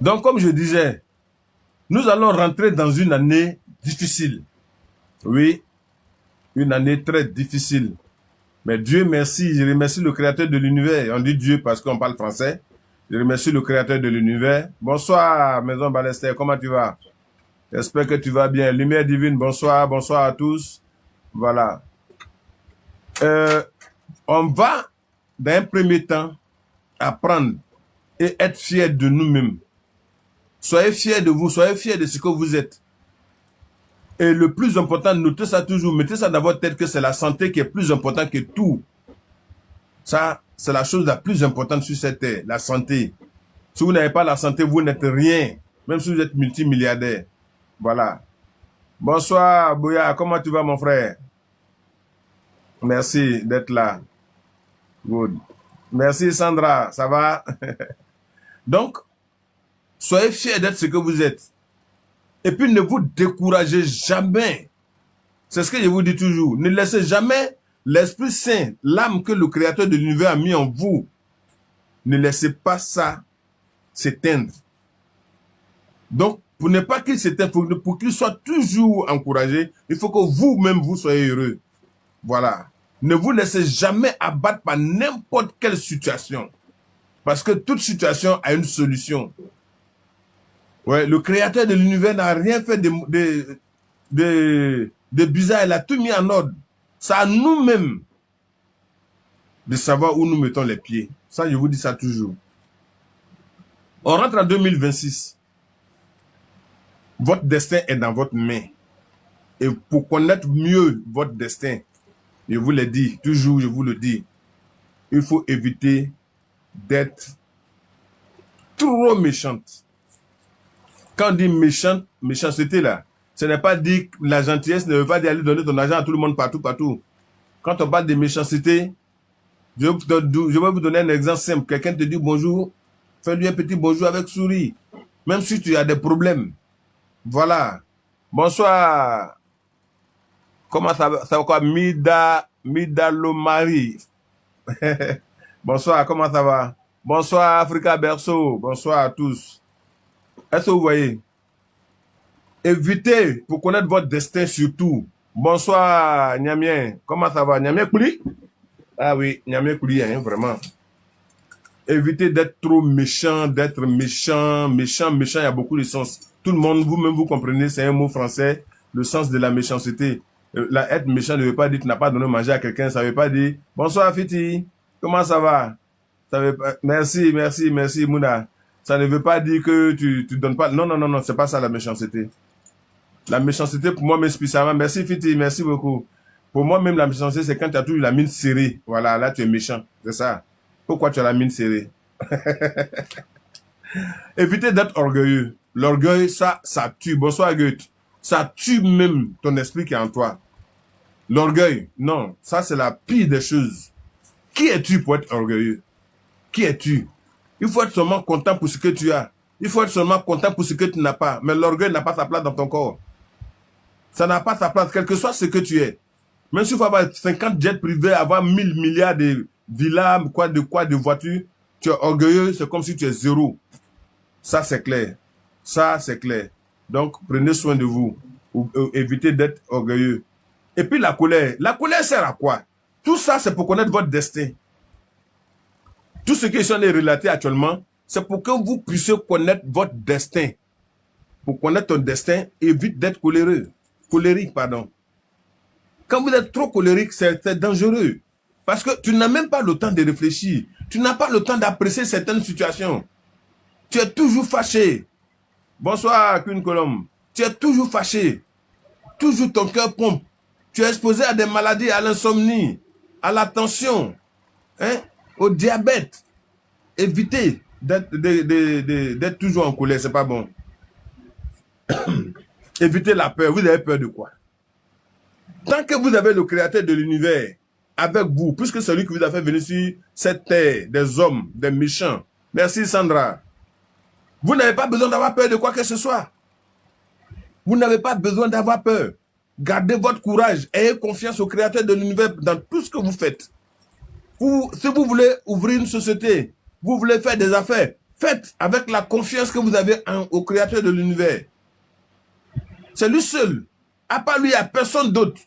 Donc, comme je disais, nous allons rentrer dans une année difficile. Oui, une année très difficile. Mais Dieu merci, je remercie le créateur de l'univers. On dit Dieu parce qu'on parle français. Je remercie le créateur de l'univers. Bonsoir, Maison Ballester, comment tu vas? J'espère que tu vas bien. Lumière divine, bonsoir, bonsoir à tous. Voilà. Euh, on va, dans un premier temps, apprendre et être fiers de nous-mêmes. Soyez fiers de vous, soyez fiers de ce que vous êtes. Et le plus important, notez ça toujours, mettez ça dans votre tête que c'est la santé qui est plus importante que tout. Ça, c'est la chose la plus importante sur cette terre, la santé. Si vous n'avez pas la santé, vous n'êtes rien, même si vous êtes multimilliardaire. Voilà. Bonsoir, Bouya, comment tu vas, mon frère? Merci d'être là. Good. Merci, Sandra, ça va? Donc, soyez fiers d'être ce que vous êtes. Et puis, ne vous découragez jamais. C'est ce que je vous dis toujours. Ne laissez jamais l'Esprit Saint, l'âme que le Créateur de l'univers a mis en vous. Ne laissez pas ça s'éteindre. Donc, pour ne pas qu'il s'éteigne, pour qu'il soit toujours encouragé, il faut que vous-même, vous soyez heureux. Voilà. Ne vous laissez jamais abattre par n'importe quelle situation. Parce que toute situation a une solution. Ouais, le Créateur de l'univers n'a rien fait de bizarre. Il a tout mis en ordre. C'est à nous-mêmes de savoir où nous mettons les pieds. Ça, je vous dis ça toujours. On rentre en 2026. Votre destin est dans votre main. Et pour connaître mieux votre destin, je vous l'ai dit, toujours je vous le dis, il faut éviter d'être trop méchante. Quand on dit méchante, méchanceté là, ce n'est pas dit que la gentillesse ne veut pas dire aller donner ton argent à tout le monde partout, partout. Quand on parle de méchanceté, je vais vous donner un exemple simple. Quelqu'un te dit bonjour, fais-lui un petit bonjour avec souris. Même si tu as des problèmes. Voilà. Bonsoir. Comment ça va quoi? Mida Lomari. Bonsoir, comment ça va? Bonsoir Africa Berceau. Bonsoir à tous. Est-ce que vous voyez? Évitez, pour connaître votre destin surtout. Bonsoir Niamien. Comment ça va? Niamien Kouli? Ah oui, Niamien Kouli, hein, vraiment. Évitez d'être trop méchant, d'être méchant. Méchant, il y a beaucoup de sens. Tout le monde, vous-même, vous comprenez, c'est un mot français, le sens de la méchanceté. Être méchant ne veut pas dire que tu n'as pas donné à manger à quelqu'un, ça ne veut pas dire « Bonsoir Fiti, comment ça va ?» Ça veut pas... Merci, Mouna. Ça ne veut pas dire que tu donnes pas... Non, c'est pas ça la méchanceté. La méchanceté, pour moi, même spécialement, merci Fiti, merci beaucoup. Pour moi, même la méchanceté, c'est quand tu as toujours la mine serrée. Voilà, là, tu es méchant. C'est ça. Pourquoi tu as la mine serrée? Évitez d'être orgueilleux. L'orgueil, ça tue. Bonsoir, Goethe. Ça tue même ton esprit qui est en toi. L'orgueil, non, ça c'est la pire des choses. Qui es-tu pour être orgueilleux? Qui es-tu? Il faut être seulement content pour ce que tu as. Il faut être seulement content pour ce que tu n'as pas. Mais l'orgueil n'a pas sa place dans ton corps. Ça n'a pas sa place, quel que soit ce que tu es. Même s'il faut avoir 50 jets privés, avoir 1000 milliards de villas, de voitures, tu es orgueilleux, c'est comme si tu es zéro. Ça c'est clair. Ça c'est clair. Donc prenez soin de vous. Évitez d'être orgueilleux. Et puis la colère sert à quoi? Tout ça, c'est pour connaître votre destin. Tout ce qui est relaté actuellement, c'est pour que vous puissiez connaître votre destin. Pour connaître ton destin, évite d'être colérique, pardon. Quand vous êtes trop colérique, c'est dangereux. Parce que tu n'as même pas le temps de réfléchir. Tu n'as pas le temps d'apprécier certaines situations. Tu es toujours fâché. Bonsoir, Queen Colombe. Tu es toujours fâché. Toujours ton cœur pompe. Tu es exposé à des maladies, à l'insomnie, à la tension, hein, au diabète. Évitez d'être toujours en colère, c'est pas bon. Évitez la peur. Vous avez peur de quoi? Tant que vous avez le créateur de l'univers avec vous, puisque celui qui vous a fait venir sur cette terre, des hommes, des méchants. Merci Sandra. Vous n'avez pas besoin d'avoir peur de quoi que ce soit. Vous n'avez pas besoin d'avoir peur. Gardez votre courage. Ayez confiance au créateur de l'univers dans tout ce que vous faites. Si vous voulez ouvrir une société, vous voulez faire des affaires, Faites avec la confiance que vous avez au Créateur de l'univers. C'est lui seul. À part lui, il n'y a personne d'autre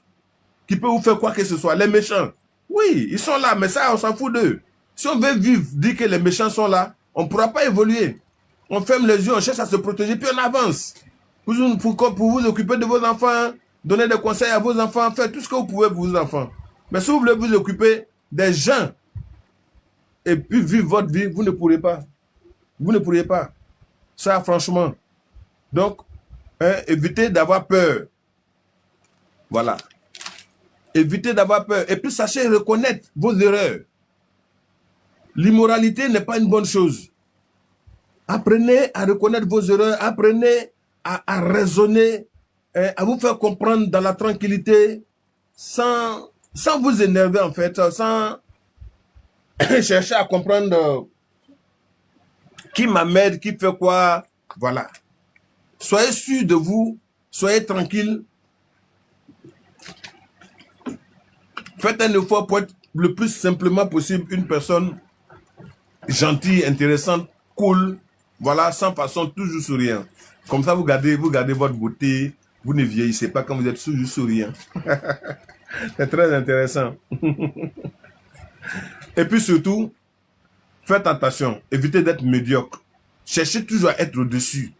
qui peut vous faire quoi que ce soit. Les méchants, oui, ils sont là, mais ça, on s'en fout d'eux. Si on veut vivre, dire que les méchants sont là, on ne pourra pas évoluer. On ferme les yeux, on cherche à se protéger, puis on avance. Pour vous occuper de vos enfants, donner des conseils à vos enfants, faire tout ce que vous pouvez pour vos enfants. Mais si vous voulez vous occuper des gens et puis vivre votre vie, vous ne pourrez pas. Vous ne pourriez pas. Ça, franchement. Donc, évitez d'avoir peur. Voilà. Évitez d'avoir peur. Et puis, sachez reconnaître vos erreurs. L'immoralité n'est pas une bonne chose. Apprenez à reconnaître vos erreurs. Apprenez à raisonner, à vous faire comprendre dans la tranquillité, sans vous énerver, en fait, sans chercher à comprendre qui m'amène, qui fait quoi. Voilà. Soyez sûr de vous, soyez tranquille. Faites un effort pour être le plus simplement possible une personne gentille, intéressante, cool, voilà, sans façon, toujours souriant. Comme ça, vous gardez votre beauté, vous ne vieillissez pas quand vous êtes toujours souriant. C'est très intéressant. Et puis surtout, faites attention, évitez d'être médiocre. Cherchez toujours à être au-dessus.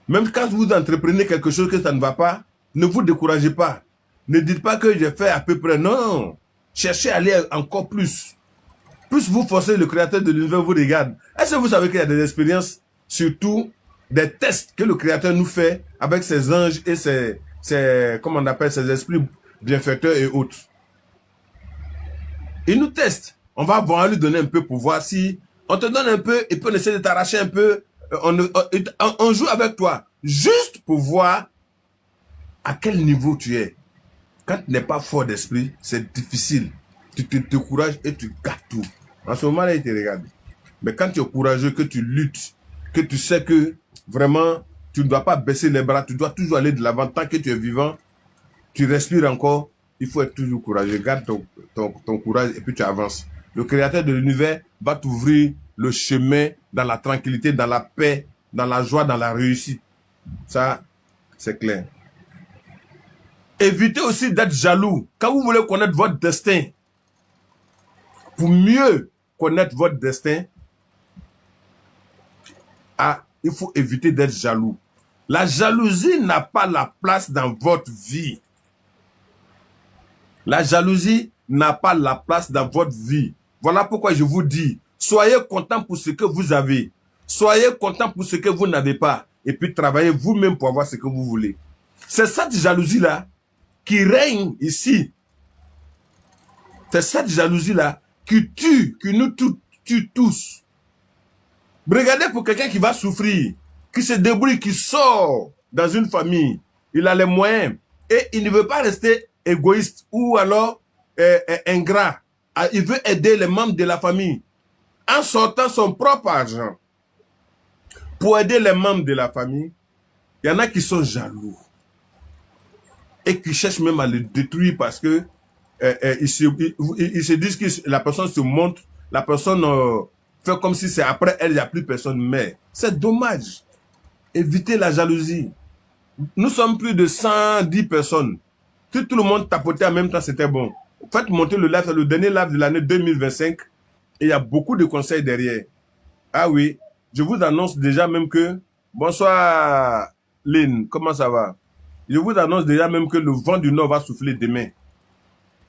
Même quand vous entreprenez quelque chose que ça ne va pas, ne vous découragez pas. Ne dites pas que j'ai fait à peu près. Non. Cherchez à aller encore plus. Plus vous forcez, le Créateur de l'univers vous regarde. Est-ce que vous savez qu'il y a des expériences, surtout des tests que le Créateur nous fait avec ses anges et comment on appelle, ses esprits bienfaiteurs et autres. Il nous teste. On va lui donner un peu pour voir si on te donne un peu et puis on essaie de t'arracher un peu. On joue avec toi juste pour voir à quel niveau tu es. Quand tu n'es pas fort d'esprit, c'est difficile. Tu te décourages et tu gâtes tout. En ce moment-là, il te regarde. Mais quand tu es courageux, que tu luttes, que tu sais que vraiment, tu ne dois pas baisser les bras, tu dois toujours aller de l'avant. Tant que tu es vivant, tu respires encore, il faut être toujours courageux. Garde ton courage et puis tu avances. Le Créateur de l'univers va t'ouvrir le chemin dans la tranquillité, dans la paix, dans la joie, dans la réussite. Ça, c'est clair. Évitez aussi d'être jaloux. Quand vous voulez connaître votre destin, pour mieux connaître votre destin, il faut éviter d'être jaloux. La jalousie n'a pas la place dans votre vie. La jalousie n'a pas la place dans votre vie. Voilà pourquoi je vous dis, soyez content pour ce que vous avez. Soyez content pour ce que vous n'avez pas. Et puis travaillez vous-même pour avoir ce que vous voulez. C'est cette jalousie-là qui règne ici. C'est cette jalousie-là qui nous tue tous. Regardez pour quelqu'un qui va souffrir, qui se débrouille, qui sort dans une famille. Il a les moyens et il ne veut pas rester égoïste ou alors ingrat. Il veut aider les membres de la famille en sortant son propre argent pour aider les membres de la famille. Il y en a qui sont jaloux et qui cherchent même à le détruire parce que ils se disent que la personne se montre, la personne fait comme si c'est après elle, il n'y a plus personne. Mais c'est dommage. Évitez la jalousie. Nous sommes plus de 110 personnes. Si tout le monde tapotait en même temps, c'était bon. Faites monter le live, c'est le dernier live de l'année 2025. Et il y a beaucoup de conseils derrière. Ah oui, je vous annonce déjà même que... Bonsoir Lynn, comment ça va? Je vous annonce déjà même que le vent du Nord va souffler demain.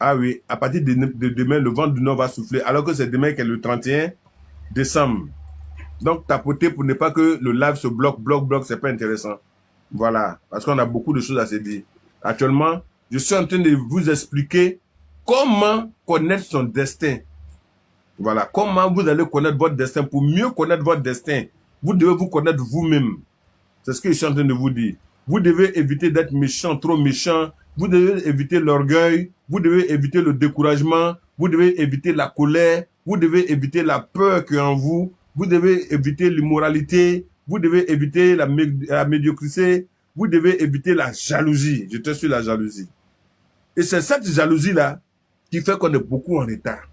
Ah oui, à partir de demain, le vent du Nord va souffler, alors que c'est demain qui est le 31 décembre. Donc, tapotez pour ne pas que le live se bloque, c'est pas intéressant. Voilà, parce qu'on a beaucoup de choses à se dire. Actuellement, je suis en train de vous expliquer comment connaître son destin. Voilà, comment vous allez connaître votre destin. Pour mieux connaître votre destin, vous devez vous connaître vous-même. C'est ce que je suis en train de vous dire. Vous devez éviter d'être méchant, trop méchant. Vous devez éviter l'orgueil. Vous devez éviter le découragement. Vous devez éviter la colère. Vous devez éviter la peur qui est en vous. Vous devez éviter l'immoralité. Vous devez éviter la médiocrité. Vous devez éviter la jalousie. Je te suis la jalousie. Et c'est cette jalousie-là qui fait qu'on est beaucoup en retard.